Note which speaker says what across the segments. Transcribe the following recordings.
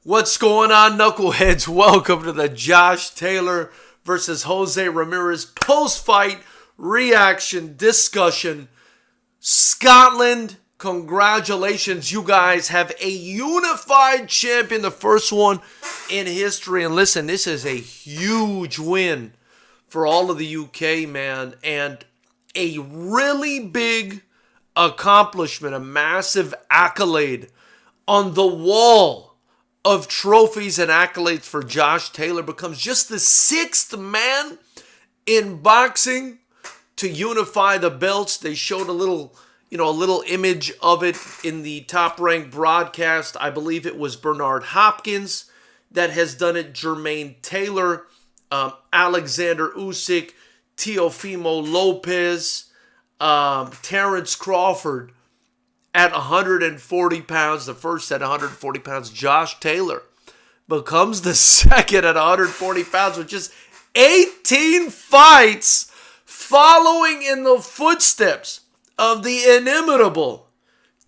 Speaker 1: What's going on, knuckleheads? Welcome to the Josh Taylor versus Jose Ramirez post-fight reaction discussion. Scotland, congratulations. You guys have a unified champion, the first one in history. And listen, this is a huge win for all of the UK, man. And a really big accomplishment, a massive accolade on the wall of trophies and accolades for Josh Taylor. Becomes just the sixth man in boxing to unify the belts. They showed a little image of it in the Top Rank broadcast. I believe it was Bernard Hopkins that has done it. Jermaine Taylor, Alexander Usyk, Teofimo Lopez, Terrence Crawford at 140 pounds, the first at 140 pounds. Josh Taylor becomes the second at 140 pounds with just 18 fights, following in the footsteps of the inimitable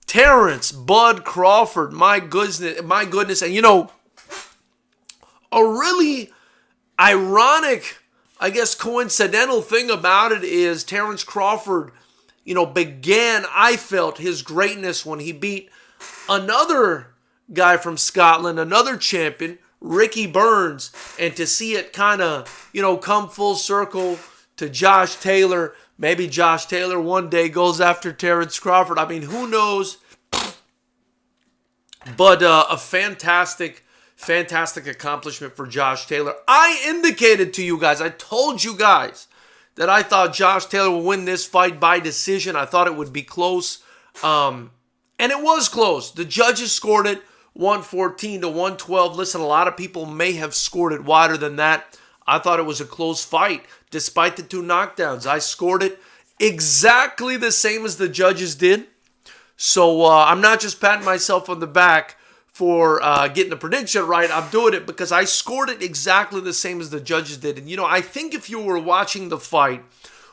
Speaker 1: Terrence Bud Crawford. My goodness. And a really ironic, I guess coincidental thing about it is Terrence Crawford began, I felt, his greatness when he beat another guy from Scotland, another champion, Ricky Burns. And to see it kind of, come full circle to Josh Taylor. Maybe Josh Taylor one day goes after Terrence Crawford. I mean, who knows? But a fantastic accomplishment for Josh Taylor. I indicated to you guys, I told you guys, that I thought Josh Taylor would win this fight by decision. I thought it would be close. And it was close. The judges scored it 114 to 112. Listen, a lot of people may have scored it wider than that. I thought it was a close fight, despite the two knockdowns. I scored it exactly the same as the judges did. So I'm not just patting myself on the back for getting the prediction right. I'm doing it because I scored it exactly the same as the judges did. And, I think if you were watching the fight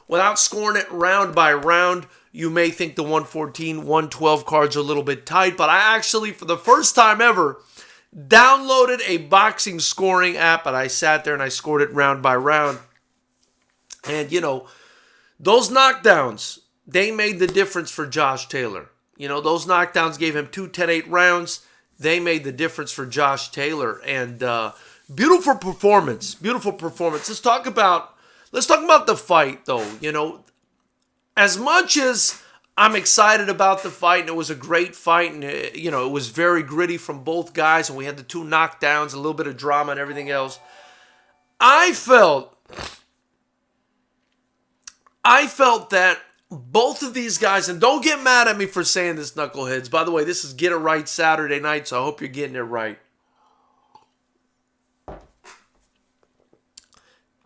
Speaker 1: without scoring it round by round, you may think the 114, 112 cards are a little bit tight. But I actually, for the first time ever, downloaded a boxing scoring app, and I sat there and I scored it round by round. And, those knockdowns, they made the difference for Josh Taylor. Those knockdowns gave him 2 10-8 rounds. They made the difference for Josh Taylor. And beautiful performance. Let's talk about the fight, though. As much as I'm excited about the fight, and it was a great fight, and it was very gritty from both guys, and we had the 2 knockdowns, a little bit of drama and everything else. I felt that both of these guys, and don't get mad at me for saying this, knuckleheads. By the way, this is Get It Right Saturday night, so I hope you're getting it right.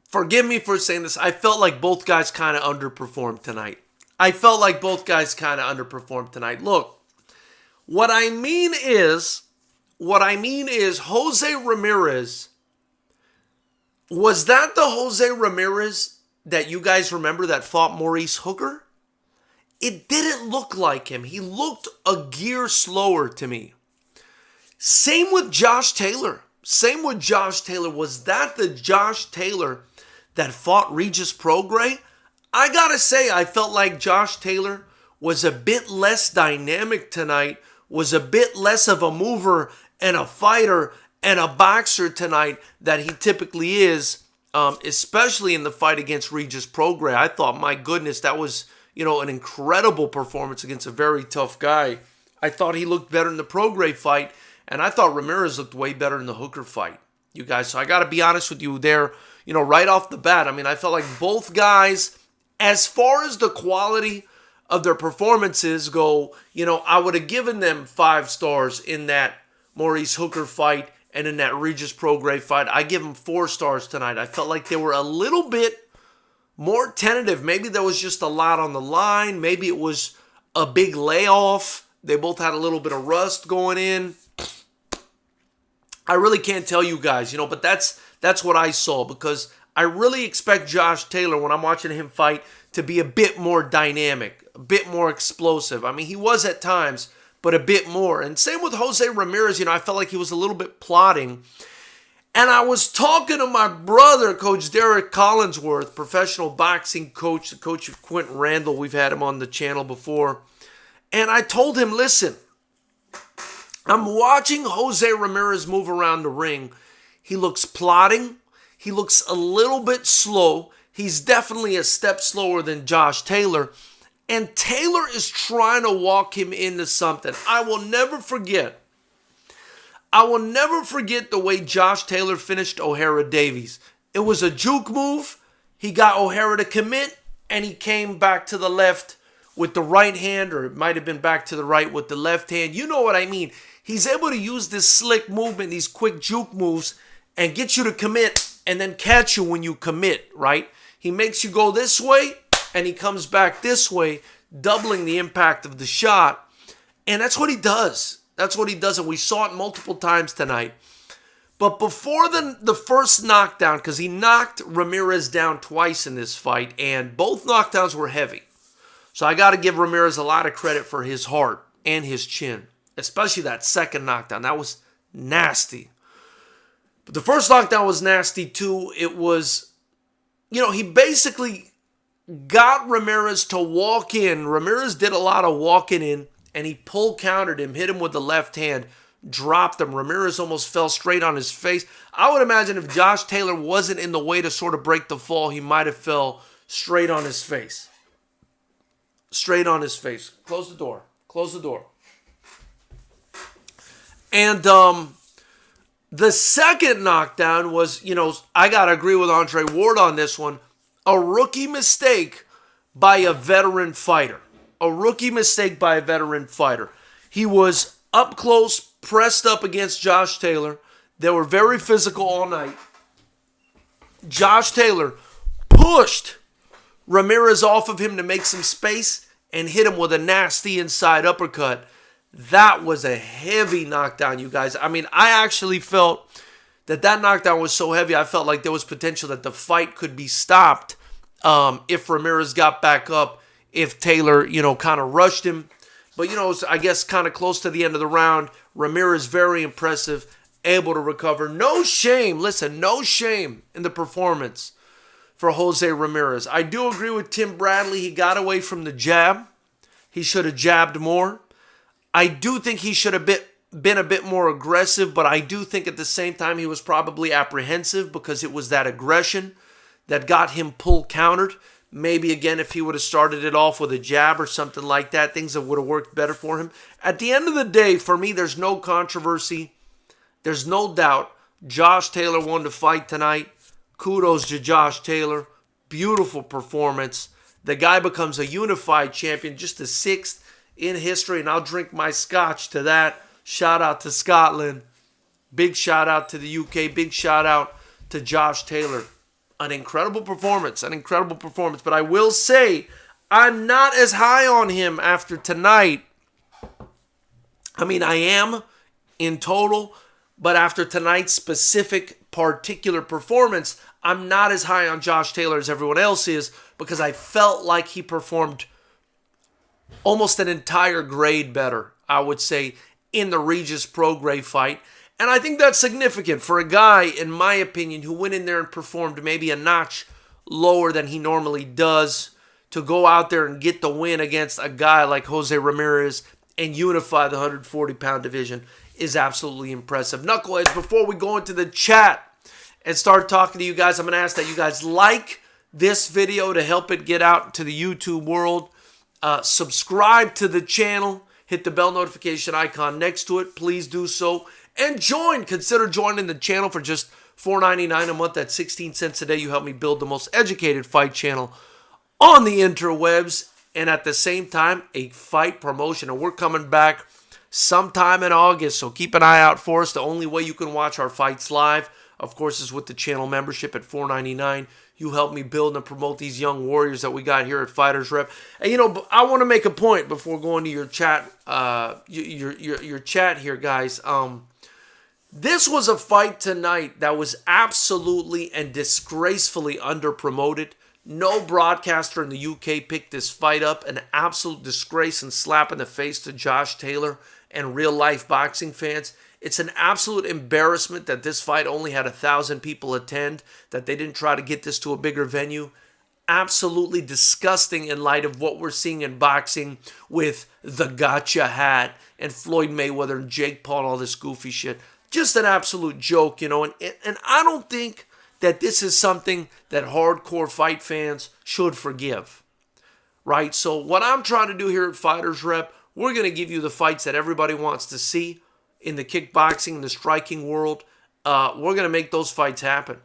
Speaker 1: Forgive me for saying this. I felt like both guys kind of underperformed tonight. Look, what I mean is Jose Ramirez. Was that the Jose Ramirez that you guys remember that fought Maurice Hooker? It didn't look like him. He looked a gear slower to me. Same with Josh Taylor. Was that the Josh Taylor that fought Regis Prograis? I gotta say, I felt like Josh Taylor was a bit less dynamic tonight, was a bit less of a mover and a fighter and a boxer tonight that he typically is, especially in the fight against Regis Prograis. I thought, my goodness, that was an incredible performance against a very tough guy. I thought he looked better in the Prograis fight, and I thought Ramirez looked way better in the Hooker fight, you guys. So I got to be honest with you there, right off the bat. I mean, I felt like both guys, as far as the quality of their performances go, I would have given them 5 stars in that Maurice Hooker fight and in that Regis Prograis fight. I give them 4 stars tonight. I felt like they were a little bit more tentative. Maybe there was just a lot on the line. Maybe it was a big layoff. They both had a little bit of rust going in. I really can't tell you guys, but that's what I saw, because I really expect Josh Taylor, when I'm watching him fight, to be a bit more dynamic, a bit more explosive. I mean, he was at times, but a bit more. And same with Jose Ramirez. I felt like he was a little bit plodding. And I was talking to my brother, Coach Derek Collinsworth, professional boxing coach, the coach of Quentin Randall. We've had him on the channel before. And I told him, listen, I'm watching Jose Ramirez move around the ring. He looks plodding. He looks a little bit slow. He's definitely a step slower than Josh Taylor. And Taylor is trying to walk him into something. I will never forget the way Josh Taylor finished O'Hara Davies. It was a juke move. He got O'Hara to commit, and he came back to the left with the right hand, or it might have been back to the right with the left hand. You know what I mean. He's able to use this slick movement, these quick juke moves, and get you to commit and then catch you when you commit, right? He makes you go this way, and he comes back this way, doubling the impact of the shot. And that's what he does. That's what he does, and we saw it multiple times tonight. But before the first knockdown, because he knocked Ramirez down twice in this fight, and both knockdowns were heavy. So I got to give Ramirez a lot of credit for his heart and his chin, especially that second knockdown. That was nasty. But the first knockdown was nasty too. It was, he basically got Ramirez to walk in. Ramirez did a lot of walking in, and he pull countered him, hit him with the left hand, dropped him. Ramirez almost fell straight on his face. I would imagine if Josh Taylor wasn't in the way to sort of break the fall, he might have fell straight on his face. Straight on his face. Close the door. Close the door. And the second knockdown was, I got to agree with Andre Ward on this one, a rookie mistake by a veteran fighter. A rookie mistake by a veteran fighter. He was up close, pressed up against Josh Taylor. They were very physical all night. Josh Taylor pushed Ramirez off of him to make some space and hit him with a nasty inside uppercut. That was a heavy knockdown, you guys. I mean, I actually felt that knockdown was so heavy, I felt like there was potential that the fight could be stopped if Ramirez got back up, if Taylor, kind of rushed him. But, I guess kind of close to the end of the round, Ramirez very impressive, able to recover. No shame, listen, no shame in the performance for Jose Ramirez. I do agree with Tim Bradley. He got away from the jab. He should have jabbed more. I do think he should have been a bit more aggressive, but I do think at the same time he was probably apprehensive because it was that aggression that got him pull countered. Maybe, again, if he would have started it off with a jab or something like that, things that would have worked better for him. At the end of the day, for me, there's no controversy. There's no doubt. Josh Taylor won the fight tonight. Kudos to Josh Taylor. Beautiful performance. The guy becomes a unified champion, just the 6th in history, and I'll drink my scotch to that. Shout out to Scotland. Big shout out to the UK. Big shout out to Josh Taylor. An incredible performance. But I will say, I'm not as high on him after tonight. I mean, I am in total, but after tonight's specific particular performance, I'm not as high on Josh Taylor as everyone else is because I felt like he performed almost an entire grade better, I would say, in the Regis Prograis fight. And I think that's significant for a guy, in my opinion, who went in there and performed maybe a notch lower than he normally does, to go out there and get the win against a guy like Jose Ramirez and unify the 140-pound division is absolutely impressive. Knuckleheads, before we go into the chat and start talking to you guys, I'm going to ask that you guys like this video to help it get out to the YouTube world. Subscribe to the channel. Hit the bell notification icon next to it. Please do so. And consider joining the channel for just $4.99 a month. That's 16 cents a day. You help me build the most educated fight channel on the interwebs. And at the same time, a fight promotion. And we're coming back sometime in August. So keep an eye out for us. The only way you can watch our fights live, of course, is with the channel membership at $4.99. You help me build and promote these young warriors that we got here at FightersRep. And I want to make a point before going to your chat, your chat here, guys. This was a fight tonight that was absolutely and disgracefully underpromoted. No broadcaster in the UK picked this fight up. An absolute disgrace and slap in the face to Josh Taylor and real-life boxing fans. It's an absolute embarrassment that this fight only had 1,000 people attend, that they didn't try to get this to a bigger venue. Absolutely disgusting in light of what we're seeing in boxing with the gotcha hat and Floyd Mayweather and Jake Paul and all this goofy shit. Just an absolute joke, you know, and I don't think that this is something that hardcore fight fans should forgive, right? So what I'm trying to do here at Fighters Rep, we're going to give you the fights that everybody wants to see in the kickboxing, in the striking world. We're going to make those fights happen.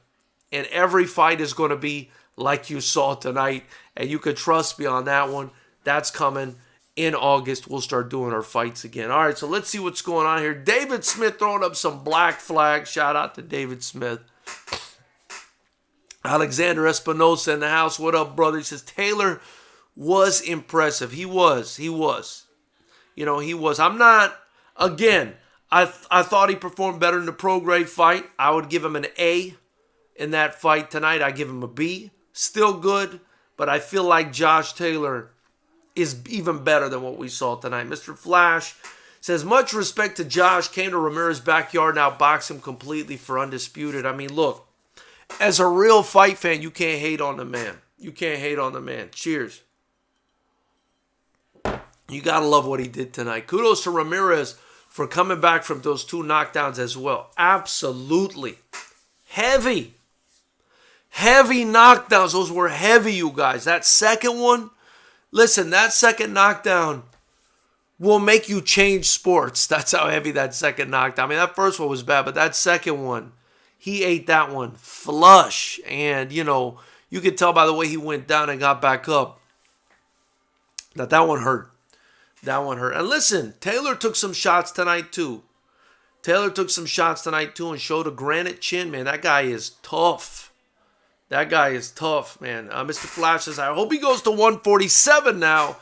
Speaker 1: And every fight is going to be like you saw tonight. And you could trust me on that one. That's coming in August. We'll start doing our fights again. All right, so let's see what's going on here. David Smith throwing up some black flags. Shout out to David Smith. Alexander Espinosa in the house. What up, brother? He says, Taylor was impressive. He was. You know, he was. I'm not, again, I thought he performed better in the Prograis fight. I would give him an A in that fight tonight. I give him a B. Still good, but I feel like Josh Taylor is even better than what we saw tonight. Mr. Flash says, much respect to Josh. Came to Ramirez's backyard and outboxed him completely for undisputed. I mean, look, as a real fight fan, you can't hate on the man. You can't hate on the man. Cheers. You got to love what he did tonight. Kudos to Ramirez for coming back from those 2 knockdowns as well. Absolutely. Heavy knockdowns. Those were heavy, you guys. That second one, listen, that second knockdown will make you change sports. That's how heavy that second knockdown. I mean, that first one was bad, but that second one, he ate that one flush. And, you know, you could tell by the way he went down and got back up that one hurt. That one hurt. And listen, Taylor took some shots tonight too. And showed a granite chin, man. That guy is tough. Man. Mr. Flash says, I hope he goes to 147 now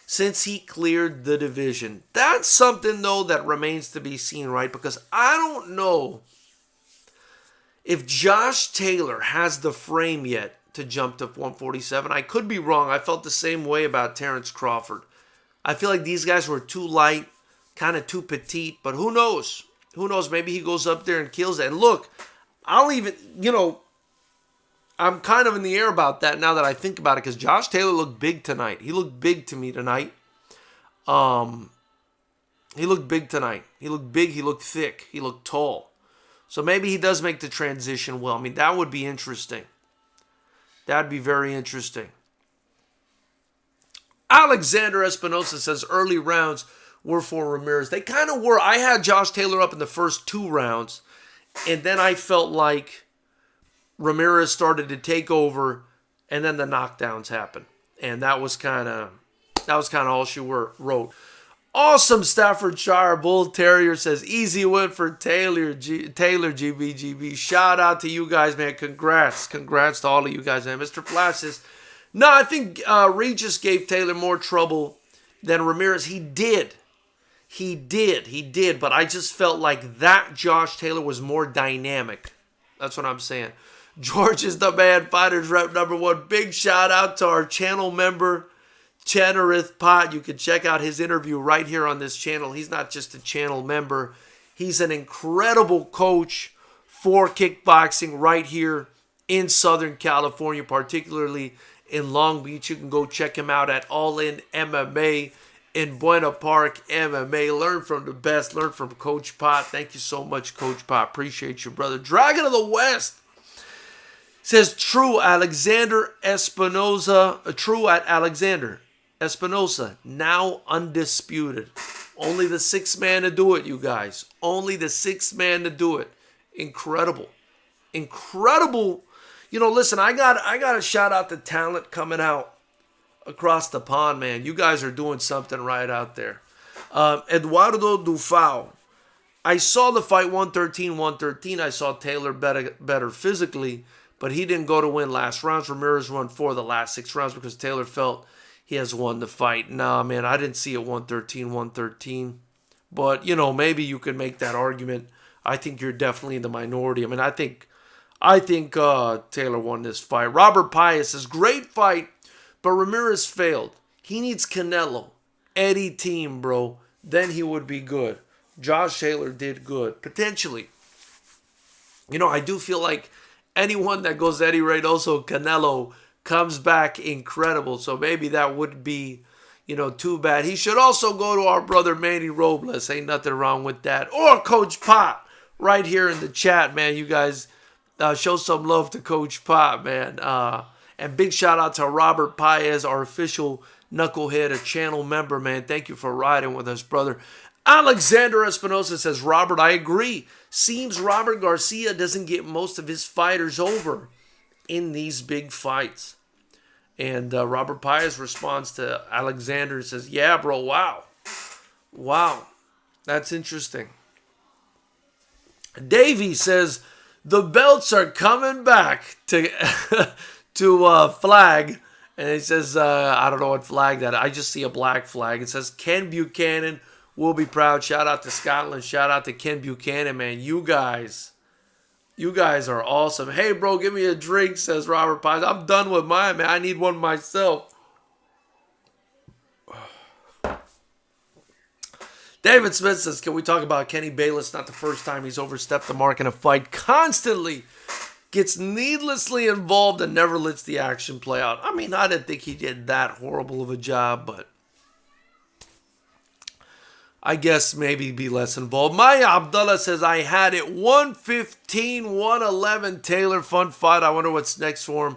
Speaker 1: since he cleared the division. That's something, though, that remains to be seen, right? Because I don't know if Josh Taylor has the frame yet to jump to 147. I could be wrong. I felt the same way about Terrence Crawford. I feel like these guys were too light, kind of too petite, but who knows? Who knows? Maybe he goes up there and kills it. And look, I'll even, you know, I'm kind of in the air about that now that I think about it, because Josh Taylor looked big tonight. He looked big to me tonight. He looked big tonight. He looked big. He looked thick. He looked tall. So maybe he does make the transition well. I mean, that would be interesting. That'd be very interesting. Alexander Espinosa says early rounds were for Ramirez. They kind of were. I had Josh Taylor up in the first 2 rounds, and then I felt like Ramirez started to take over, and then the knockdowns happened. And that was kind of all she wrote. Awesome Staffordshire Bull Terrier says, easy win for Taylor GBGB. Shout out to you guys, man. Congrats to all of you guys, man. Mr. Flash says, no, I think Regis gave Taylor more trouble than Ramirez. He did. But I just felt like that Josh Taylor was more dynamic. That's what I'm saying. George is the man, Fighters Rep #1. Big shout out to our channel member, Chennerith Pot. You can check out his interview right here on this channel. He's not just a channel member. He's an incredible coach for kickboxing right here in Southern California, particularly in Long Beach. You can go check him out at All In MMA in Buena Park MMA. Learn from the best. Learn from Coach Pot. Thank you so much, Coach Pot. Appreciate you, brother. Dragon of the West says, true Alexander Espinosa. True at Alexander Espinosa. Now undisputed. Only the 6th man to do it, you guys. Only the 6th man to do it. Incredible. You know, listen, I got to shout out the talent coming out across the pond, man. You guys are doing something right out there. Eduardo Dufau. I saw the fight 113. I saw Taylor better physically, but he didn't go to win last rounds. Ramirez won 4 of the last 6 rounds because Taylor felt he has won the fight. Nah, man, I didn't see it 113. But, you know, maybe you could make that argument. I think you're definitely in the minority. I mean, I think Taylor won this fight. Robert Pius says, great fight, but Ramirez failed. He needs Canelo. Eddie team, bro. then he would be good. Josh Taylor did good. Potentially. You know, I do feel like anyone that goes Eddie Reynoso, Canelo, comes back incredible. So maybe that would be, you know, too bad. He should also go to our brother Manny Robles. Ain't nothing wrong with that. Or Coach Pop right here in the chat, man. You guys show some love to Coach Pop, man. And big shout out to Robert Paez, our official Knucklehead, a channel member, man. Thank you for riding with us, brother. Alexander Espinosa says, Robert, I agree. Seems Robert Garcia doesn't get most of his fighters over in these big fights. And Robert Paez responds to Alexander and says, yeah, bro, wow. Wow. That's interesting. Davey says, the belts are coming back to to flag. And he says, I don't know what flag that is. I just see a black flag. It says, Ken Buchanan will be proud. Shout out to Scotland. Shout out to Ken Buchanan, man. You guys are awesome. Hey, bro, give me a drink, says Robert Pines. I'm done with mine, man. I need one myself. David Smith says, can we talk about Kenny Bayless? Not the first time he's overstepped the mark in a fight. Constantly gets needlessly involved and never lets the action play out. I mean, I didn't think he did that horrible of a job, but I guess maybe be less involved. Maya Abdullah says, I had it 115, 111. Taylor, fun fight. I wonder what's next for him.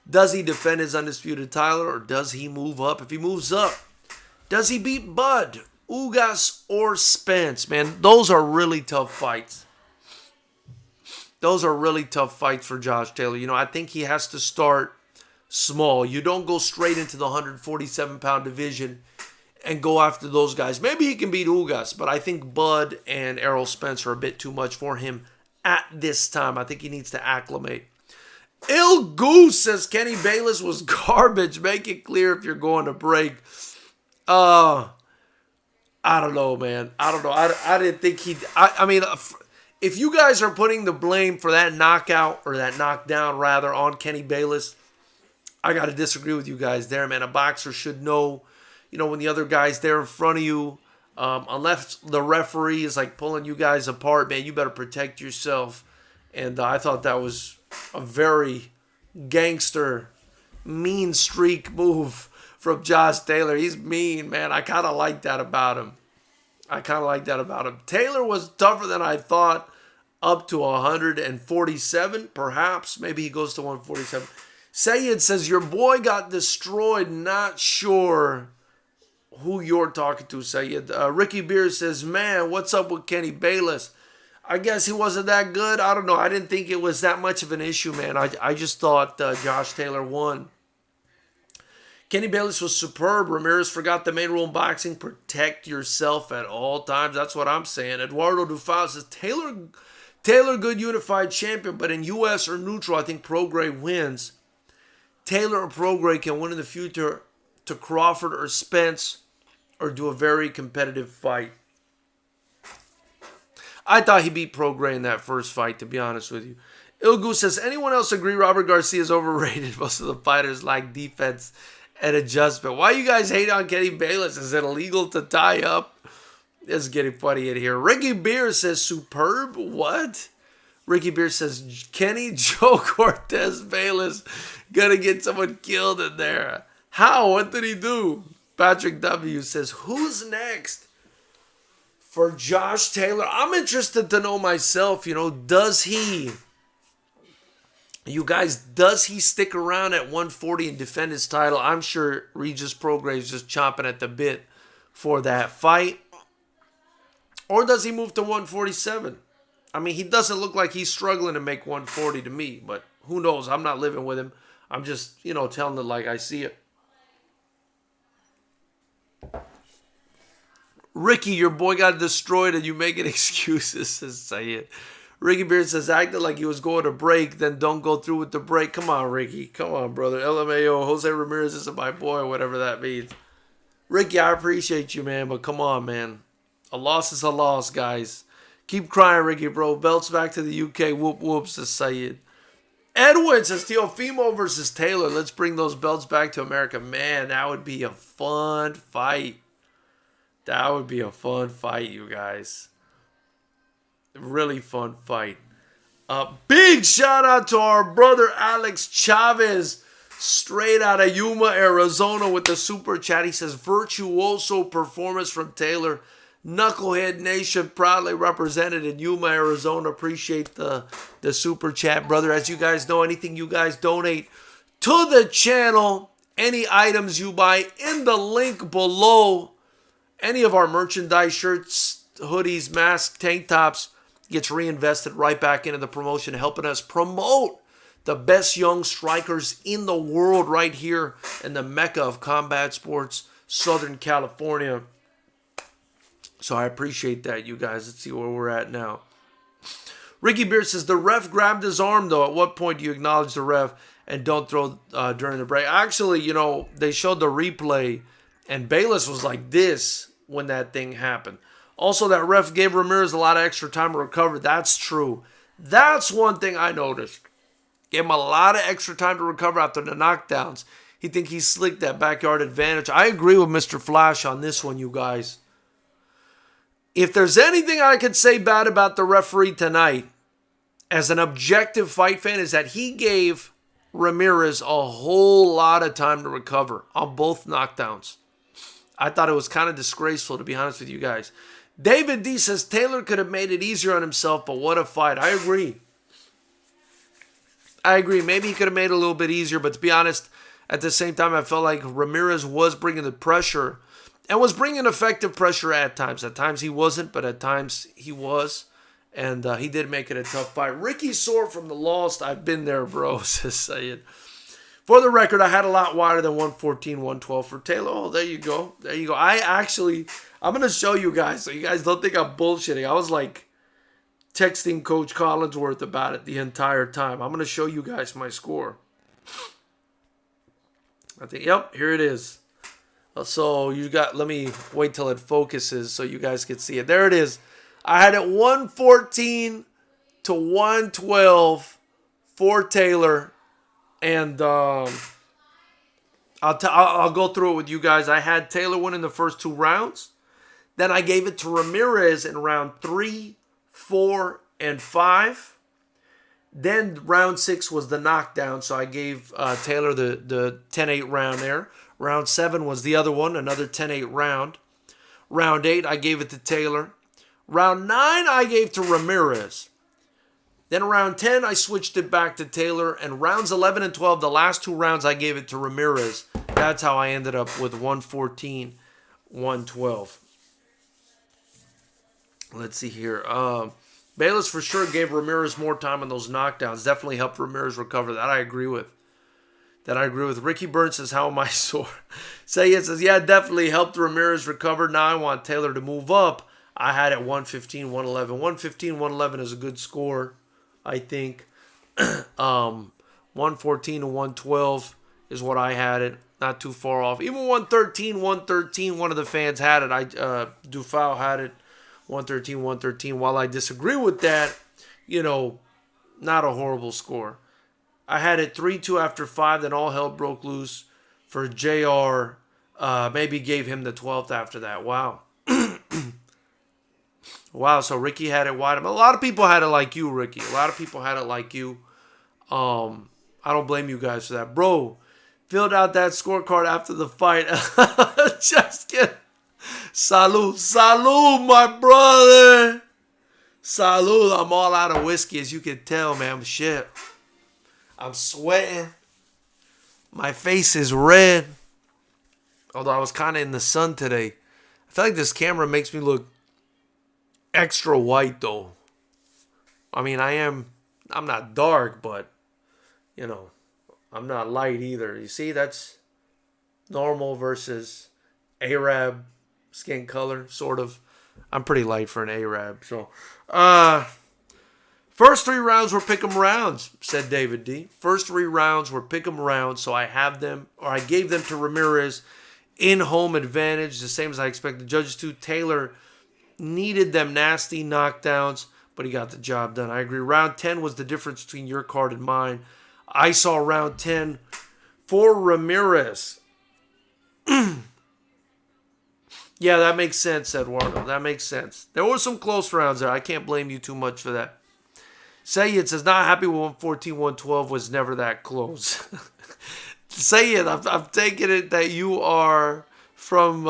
Speaker 1: Does he defend his undisputed title or does he move up? If he moves up, does he beat Bud, Ugas, or Spence? Man, those are really tough fights. Those are really tough fights for Josh Taylor. You know, I think he has to start small. You don't go straight into the 147-pound division and go after those guys. Maybe he can beat Ugas, but I think Bud and Errol Spence are a bit too much for him at this time. I think he needs to acclimate. Il Goose says Kenny Bayless was garbage. Make it clear if you're going to break. I don't know, man. I don't know. I didn't think he... I mean, if you guys are putting the blame for that knockout, or that knockdown, rather, on Kenny Bayless, I got to disagree with you guys there, man. A boxer should know, you know, when the other guy's there in front of you, unless the referee is, like, pulling you guys apart, man, you better protect yourself. And I thought that was a very gangster, mean streak move from Josh Taylor. He's mean, man. I kind of like that about him. Taylor was tougher than I thought, up to 147, perhaps. Maybe he goes to 147. Sayed says, your boy got destroyed. Not sure who you're talking to, Sayed. Ricky Beer says, man, what's up with Kenny Bayless? I guess he wasn't that good. I don't know. I didn't think it was that much of an issue, man. I just thought Josh Taylor won. Kenny Bayless was superb. Ramirez forgot the main rule in boxing. Protect yourself at all times. That's what I'm saying. Eduardo Dufal says, Taylor, good unified champion, but in U.S. or neutral, I think Prograis wins. Taylor or Prograis can win in the future to Crawford or Spence, or do a very competitive fight. I thought he beat Prograis in that first fight, to be honest with you. Ilgu says, anyone else agree Robert Garcia is overrated? Most of the fighters lack defense and adjustment. Why you guys hate on Kenny Bayless? Is it illegal to tie up? This is getting funny in here. Ricky Beer says, superb? What? Ricky Beer says, Kenny Joe Cortez Bayless gonna get someone killed in there. How? What did he do? Patrick W says, who's next for Josh Taylor? I'm interested to know myself, you know, does he stick around at 140 and defend his title? I'm sure Regis Prograis is just chomping at the bit for that fight. Or does he move to 147? I mean, he doesn't look like he's struggling to make 140 to me, but who knows? I'm not living with him. I'm just, you know, telling it like I see it. Ricky, your boy got destroyed and you making excuses, says Sayed. Ricky Beard says, acted like he was going to break, then don't go through with the break. Come on, Ricky. Come on, brother. LMAO, Jose Ramirez is my boy, whatever that means. Ricky, I appreciate you, man, but come on, man. A loss is a loss, guys. Keep crying, Ricky, bro. Belts back to the UK. Whoop, whoop, says Sayed. Edwin says, Teofimo versus Taylor. Let's bring those belts back to America. Man, that would be a fun fight. That would be a fun fight, you guys. Really fun fight. Big shout out to our brother Alex Chavez, straight out of Yuma, Arizona, with the super chat. He says, virtuoso performance from Taylor. Knucklehead Nation proudly represented in Yuma, Arizona. Appreciate the super chat, brother. As you guys know, anything you guys donate to the channel, any items you buy in the link below, any of our merchandise, shirts, hoodies, masks, tank tops, gets reinvested right back into the promotion, helping us promote the best young strikers in the world right here in the Mecca of combat sports, Southern California. So I appreciate that, you guys. Let's see where we're at now. Ricky Beard says, the ref grabbed his arm, though. At what point do you acknowledge the ref and don't throw during the break? Actually, you know, they showed the replay, and Bayless was like this when that thing happened. Also, that ref gave Ramirez a lot of extra time to recover. That's true. That's one thing I noticed. Gave him a lot of extra time to recover after the knockdowns. He think he slicked that backyard advantage. I agree with Mr. Flash on this one, you guys. If there's anything I could say bad about the referee tonight, as an objective fight fan, is that he gave Ramirez a whole lot of time to recover on both knockdowns. I thought it was kind of disgraceful, to be honest with you guys. David D says, Taylor could have made it easier on himself, but what a fight. I agree. Maybe he could have made it a little bit easier, but to be honest, at the same time, I felt like Ramirez was bringing the pressure and was bringing effective pressure at times. At times he wasn't, but at times he was. And he did make it a tough fight. Ricky Sore from the Lost. I've been there, bro, says Sayed. For the record, I had a lot wider than 114, 112 for Taylor. Oh, there you go. There you go. I'm going to show you guys so you guys don't think I'm bullshitting. I was like texting Coach Collinsworth about it the entire time. I'm going to show you guys my score. I think, yep, here it is. So let me wait till it focuses so you guys can see it. There it is. I had it 114 to 112 for Taylor. And I'll go through it with you guys. I had Taylor winning the first 2 rounds. Then I gave it to Ramirez in round 3, 4, and 5. Then round 6 was the knockdown, so I gave Taylor the 10-8 round there. Round 7 was the other one, another 10-8 round. Round 8, I gave it to Taylor. Round 9, I gave to Ramirez. Then round 10, I switched it back to Taylor. And rounds 11 and 12, the last 2 rounds, I gave it to Ramirez. That's how I ended up with 114, 112. Let's see here. Bayless for sure gave Ramirez more time on those knockdowns. Definitely helped Ramirez recover. That I agree with. Ricky Burns says, how am I sore? Sayed says, yeah, definitely helped Ramirez recover. Now I want Taylor to move up. I had it 115, 111. 115, 111 is a good score, I think. 114 to 112 is what I had it. Not too far off. Even 113, one of the fans had it. Dufal had it. 113. While I disagree with that, not a horrible score. I had it 3-2 after 5, then all hell broke loose for JR. Maybe gave him the 12th after that. Wow. Wow, so Ricky had it wide. A lot of people had it like you, Ricky. I don't blame you guys for that. Bro, filled out that scorecard after the fight. Just kidding. Salud, my brother. Salud. I'm all out of whiskey, as you can tell, man. Shit. I'm sweating. My face is red. Although I was kind of in the sun today. I feel like this camera makes me look extra white, though. I mean, I'm not dark, but, I'm not light either. You see, that's normal versus Arab skin color, sort of. I'm pretty light for an Arab. So, first 3 rounds were pick'em rounds, said David D. First 3 rounds were pick'em rounds, so I gave them to Ramirez in home advantage, the same as I expected the judges to. Taylor needed them nasty knockdowns, but he got the job done. I agree. Round 10 was the difference between your card and mine. I saw round 10 for Ramirez. Yeah, that makes sense, Eduardo. That makes sense. There were some close rounds there. I can't blame you too much for that. Sayed says, not happy with 114, 112 was never that close. Sayed, I'm taking it that you are from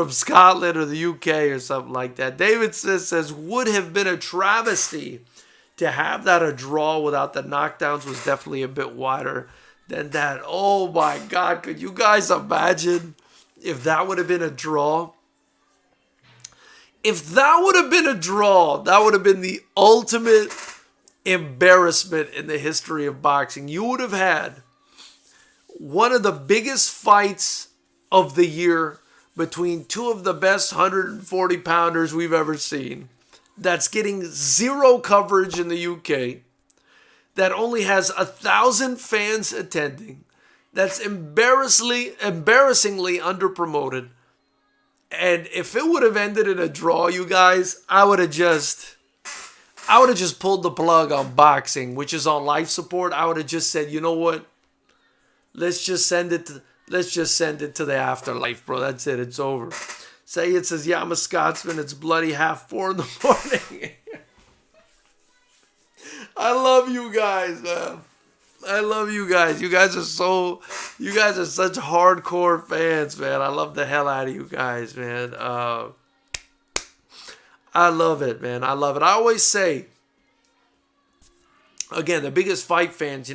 Speaker 1: Scotland or the UK or something like that. David says, would have been a travesty to have that a draw without the knockdowns was definitely a bit wider than that. Oh my God, could you guys imagine if that would have been a draw? If that would have been a draw, that would have been the ultimate embarrassment in the history of boxing. You would have had one of the biggest fights of the year between two of the best 140-pounders we've ever seen. That's getting zero coverage in the UK. That only has 1,000 fans attending. That's embarrassingly underpromoted. And if it would have ended in a draw, you guys, I would have just pulled the plug on boxing, which is on life support. I would have just said, you know what? Let's just send it to the afterlife, bro. That's it. It's over. Sayed says, yeah, I'm a Scotsman. It's bloody 3:30 in the morning. I love you guys, man. I love you guys. You guys are such hardcore fans, man. I love the hell out of you guys, man. I love it, man. I love it. I always say, again, the biggest fight fans,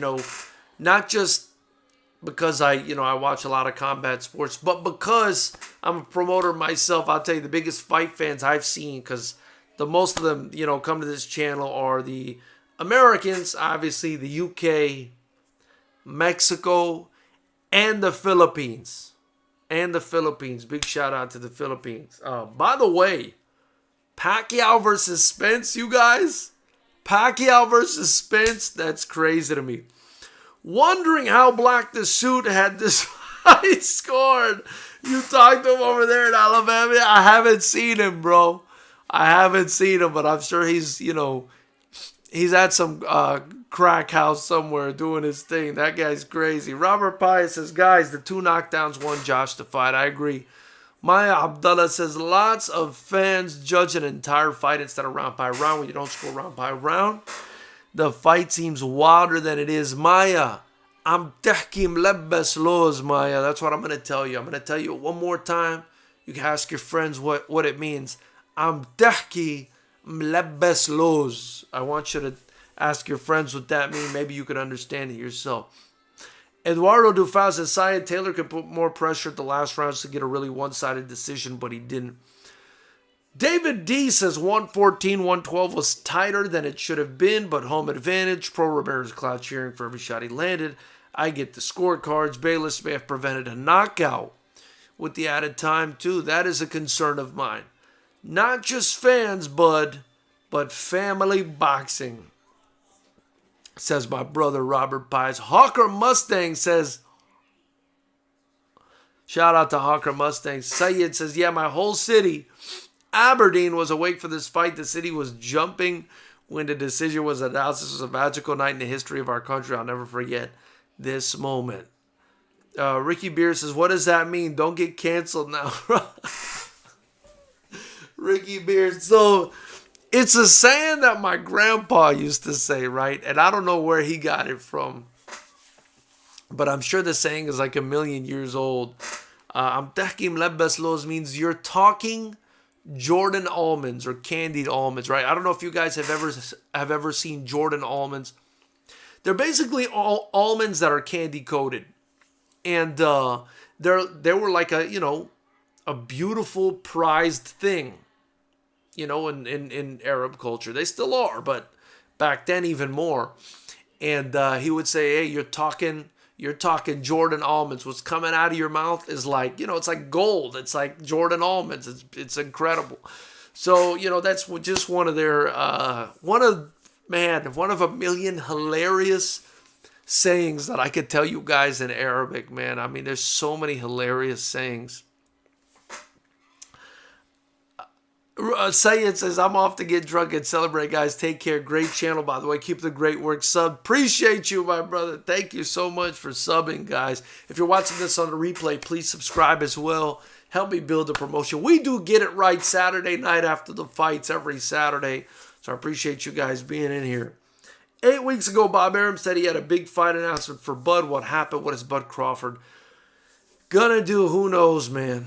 Speaker 1: not just because I watch a lot of combat sports, but because I'm a promoter myself. I'll tell you, the biggest fight fans I've seen, because the most of them, come to this channel are the Americans, obviously, the UK, Mexico, and the Philippines. Big shout out to the Philippines. By the way, Pacquiao versus Spence, you guys. Pacquiao versus Spence, that's crazy to me. Wondering how Black the Suit had this fight scored. You talked to him over there in Alabama. I haven't seen him, bro. I haven't seen him, but I'm sure he's at some crack house somewhere doing his thing. That guy's crazy. Robert Pius says, guys, the 2 knockdowns won Josh the fight. I agree. Maya Abdullah says, lots of fans judge an entire fight instead of round by round when you don't score round by round. The fight seems wilder than it is. Maya, I'm tehki mlebbes loz, Maya. That's what I'm going to tell you. I'm going to tell you it one more time. You can ask your friends what it means. I'm tehki mlebbes loz. I want you to ask your friends what that means. Maybe you could understand it yourself. Eduardo Dufal says, Sayed Taylor could put more pressure at the last rounds to get a really one-sided decision, but he didn't. David D says 114, 112 was tighter than it should have been, but home advantage. Pro Ramirez cloud cheering for every shot he landed. I get the scorecards. Bayless may have prevented a knockout with the added time, too. That is a concern of mine. Not just fans, but family boxing, says my brother Robert Pies. Hawker Mustang says, shout out to Hawker Mustang. Sayed says, yeah, my whole city, Aberdeen, was awake for this fight. The city was jumping when the decision was announced. This was a magical night in the history of our country. I'll never forget this moment. Ricky Beer says, what does that mean? Don't get canceled now. Ricky Beer. So it's a saying that my grandpa used to say, right? And I don't know where he got it from, but I'm sure the saying is like 1,000,000 years old. Am tahkim lebbes loz means you're talking Jordan almonds or candied almonds, right? I don't know if you guys have ever seen Jordan almonds. They're basically all almonds that are candy coated, and they were like a beautiful prized thing, in Arab culture. They still are, but back then even more. And he would say, hey, you're talking Jordan almonds. What's coming out of your mouth is like, it's like gold. It's like Jordan almonds. It's incredible. So, that's just one of their, one of 1,000,000 hilarious sayings that I could tell you guys in Arabic, man. I mean, there's so many hilarious sayings. Sayed says, I'm off to get drunk and celebrate, guys. Take care. Great channel, by the way. Keep the great work. Sub. Appreciate you, my brother. Thank you so much for subbing, guys. If you're watching this on the replay, please subscribe as well. Help me build the promotion. We do get it right Saturday night after the fights every Saturday. So I appreciate you guys being in here. 8 weeks ago, Bob Arum said he had a big fight announcement for Bud. What happened? What is Bud Crawford gonna do? Who knows, man?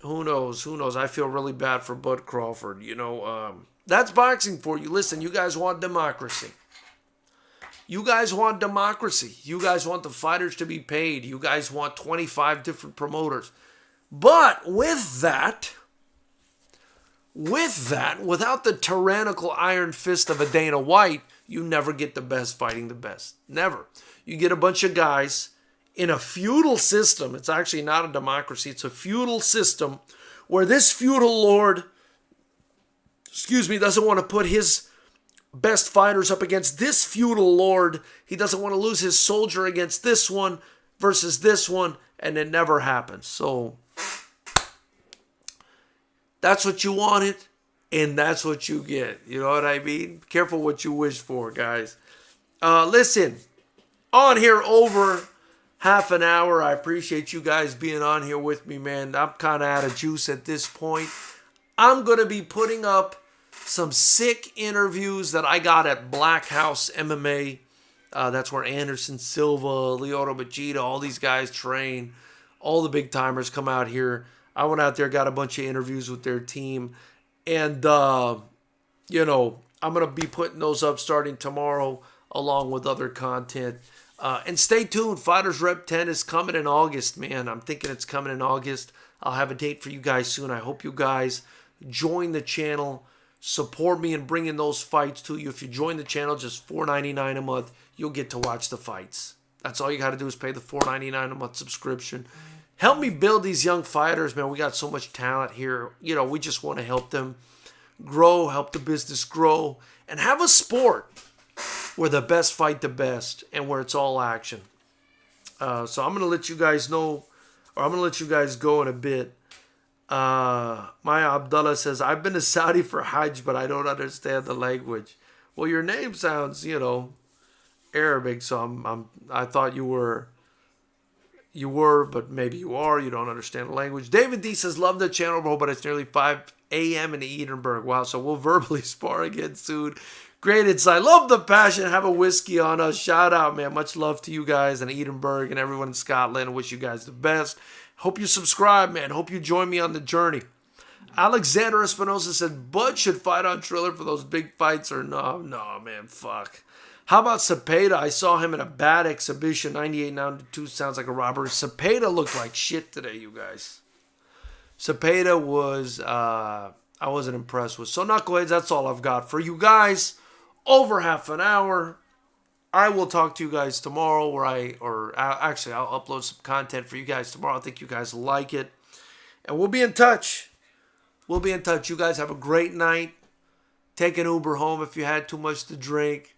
Speaker 1: Who knows? Who knows? I feel really bad for Bud Crawford. That's boxing for you. Listen, you guys want democracy. You guys want democracy. You guys want the fighters to be paid. You guys want 25 different promoters. But with that, without the tyrannical iron fist of a Dana White, you never get the best fighting the best. Never. You get a bunch of guys in a feudal system. It's actually not a democracy. It's a feudal system where this feudal lord, doesn't want to put his best fighters up against this feudal lord. He doesn't want to lose his soldier against this one versus this one, and it never happens. So that's what you wanted, and that's what you get. You know what I mean? Careful what you wish for, guys. Listen, on here over half an hour. I appreciate you guys being on here with me, man. I'm kind of out of juice at this point. I'm going to be putting up some sick interviews that I got at Black House MMA. That's where Anderson Silva, Lyoto Machida, all these guys train. All the big timers come out here. I went out there, got a bunch of interviews with their team. And, I'm going to be putting those up starting tomorrow along with other content. And stay tuned. FightersRep 10 is coming in August, man. I'm thinking it's coming in August. I'll have a date for you guys soon. I hope you guys join the channel. Support me in bringing those fights to you. If you join the channel, just $4.99 a month, you'll get to watch the fights. That's all you got to do is pay the $4.99 a month subscription. Help me build these young fighters, man. We got so much talent here. We just want to help them grow, help the business grow, and have a sport where the best fight the best and where it's all action. So I'm going to let you guys know, or I'm going to let you guys go in a bit. Maya Abdullah says, I've been to Saudi for Hajj, but I don't understand the language. Well, your name sounds, Arabic, so I thought you were, but maybe you are. You don't understand the language. David D says, love the channel, bro, but it's nearly 5 a.m. in Edinburgh. Wow, so we'll verbally spar again soon. Great insight. Love the passion. Have a whiskey on us. Shout out, man. Much love to you guys in Edinburgh and everyone in Scotland. Wish you guys the best. Hope you subscribe, man. Hope you join me on the journey. Alexander Espinosa said, Bud should fight on Triller for those big fights or no? No, man. Fuck. How about Cepeda? I saw him in a bad exhibition. 98-92 sounds like a robbery. Cepeda looked like shit today, you guys. Cepeda was, I wasn't impressed with. So, knuckleheads, that's all I've got for you guys. Over half an hour. I will talk to you guys tomorrow I'll upload some content for you guys tomorrow. I think you guys will like it. And we'll be in touch. You guys have a great night. Take an Uber home if you had too much to drink.